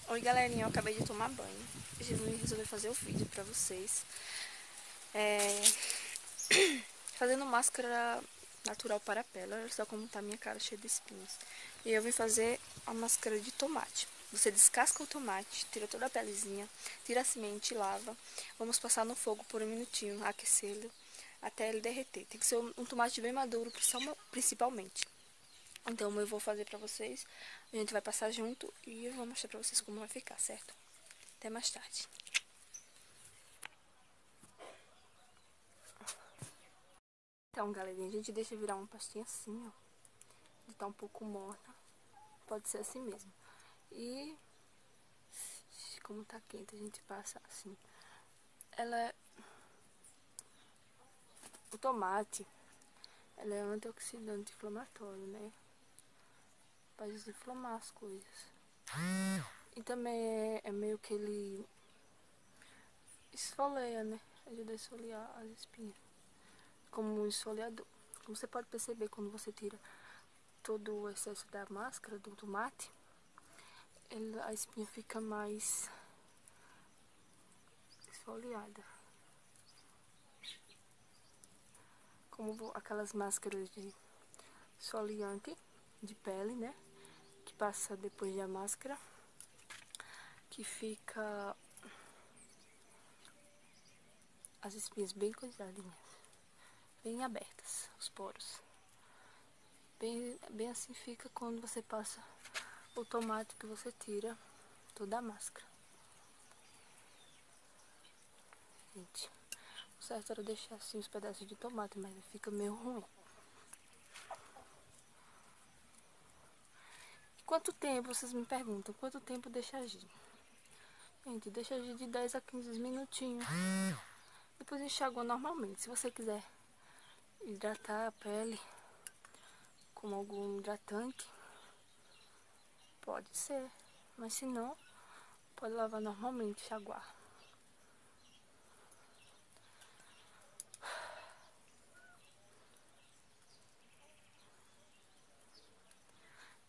Oi galerinha, eu acabei de tomar banho. Eu resolvi fazer o vídeo pra vocês. Fazendo máscara natural para a pele. Olha só como tá minha cara cheia de espinhos. E eu vim fazer a máscara de tomate. Você descasca o tomate, tira toda a pelezinha, tira a semente e lava. Vamos passar no fogo por um minutinho, aquecê-lo até ele derreter. Tem que ser um tomate bem maduro, principalmente. Então eu vou fazer pra vocês, a gente vai passar junto e eu vou mostrar pra vocês como vai ficar, certo? Até mais tarde. Então, galerinha, a gente deixa virar uma pastinha assim, ó. De tá um pouco morna. Pode ser assim mesmo. E como tá quente, a gente passa assim. O tomate, ela é antioxidante inflamatório, né? Pra desinflamar as coisas. E também é meio que ele esfoleia, né? Ajuda a esfoliar as espinhas. Como um esfoliador. Como você pode perceber quando você tira todo o excesso da máscara do tomate, a espinha fica mais esfoliada. Como aquelas máscaras de esfoliante de pele, né? Que passa depois da máscara. Que fica as espinhas bem cuidadinhas. Bem abertas, os poros. Bem assim fica quando você passa o tomate que você tira toda a máscara. Gente, o certo era deixar assim os pedaços de tomate, mas fica meio ruim. Quanto tempo, vocês me perguntam, quanto tempo deixa agir? Gente, deixa agir de 10 a 15 minutinhos. Depois enxágua normalmente. Se você quiser hidratar a pele com algum hidratante, pode ser. Mas se não, pode lavar normalmente, enxaguar.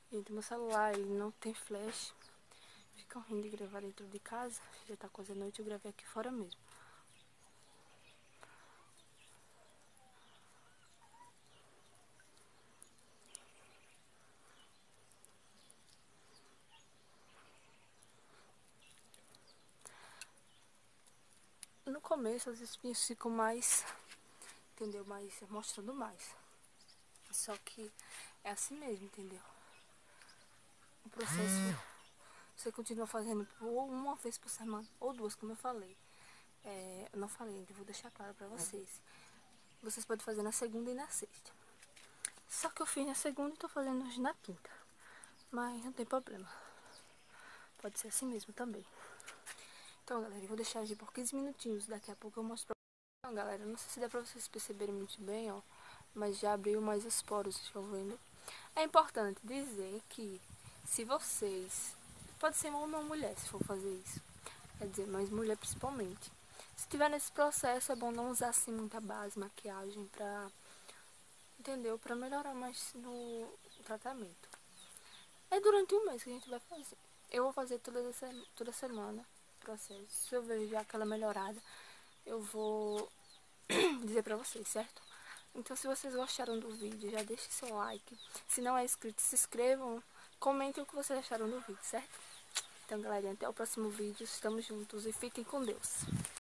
Gente, meu celular, ele não tem flash. Fica ruim de gravar dentro de casa. Já tá quase a noite, eu gravei aqui fora mesmo. No começo as espinhas ficam mais, entendeu? Mais, mostrando mais. Só que é assim mesmo, entendeu? O processo você continua fazendo por uma vez por semana, ou duas, como eu falei. Eu não falei ainda, vou deixar claro pra vocês. Vocês podem fazer na segunda e na sexta. Só que eu fiz na segunda e tô fazendo hoje na quinta. Mas não tem problema. Pode ser assim mesmo também. Então, galera, eu vou deixar agir por 15 minutinhos. Daqui a pouco eu mostro pra vocês. Então, galera, não sei se dá pra vocês perceberem muito bem, ó. Mas já abriu mais os poros, estão vendo? É importante dizer que se vocês... Pode ser uma mulher se for fazer isso. Quer dizer, mas mulher principalmente. Se tiver nesse processo, é bom não usar assim muita base, maquiagem pra... Entendeu? Pra melhorar mais no tratamento. É durante um mês que a gente vai fazer. Eu vou fazer toda semana o processo. Se eu ver já aquela melhorada, eu vou dizer pra vocês, certo? Então, se vocês gostaram do vídeo, já deixe seu like. Se não é inscrito, se inscrevam. Comentem o que vocês acharam do vídeo, certo? Então, galerinha, até o próximo vídeo. Estamos juntos e fiquem com Deus.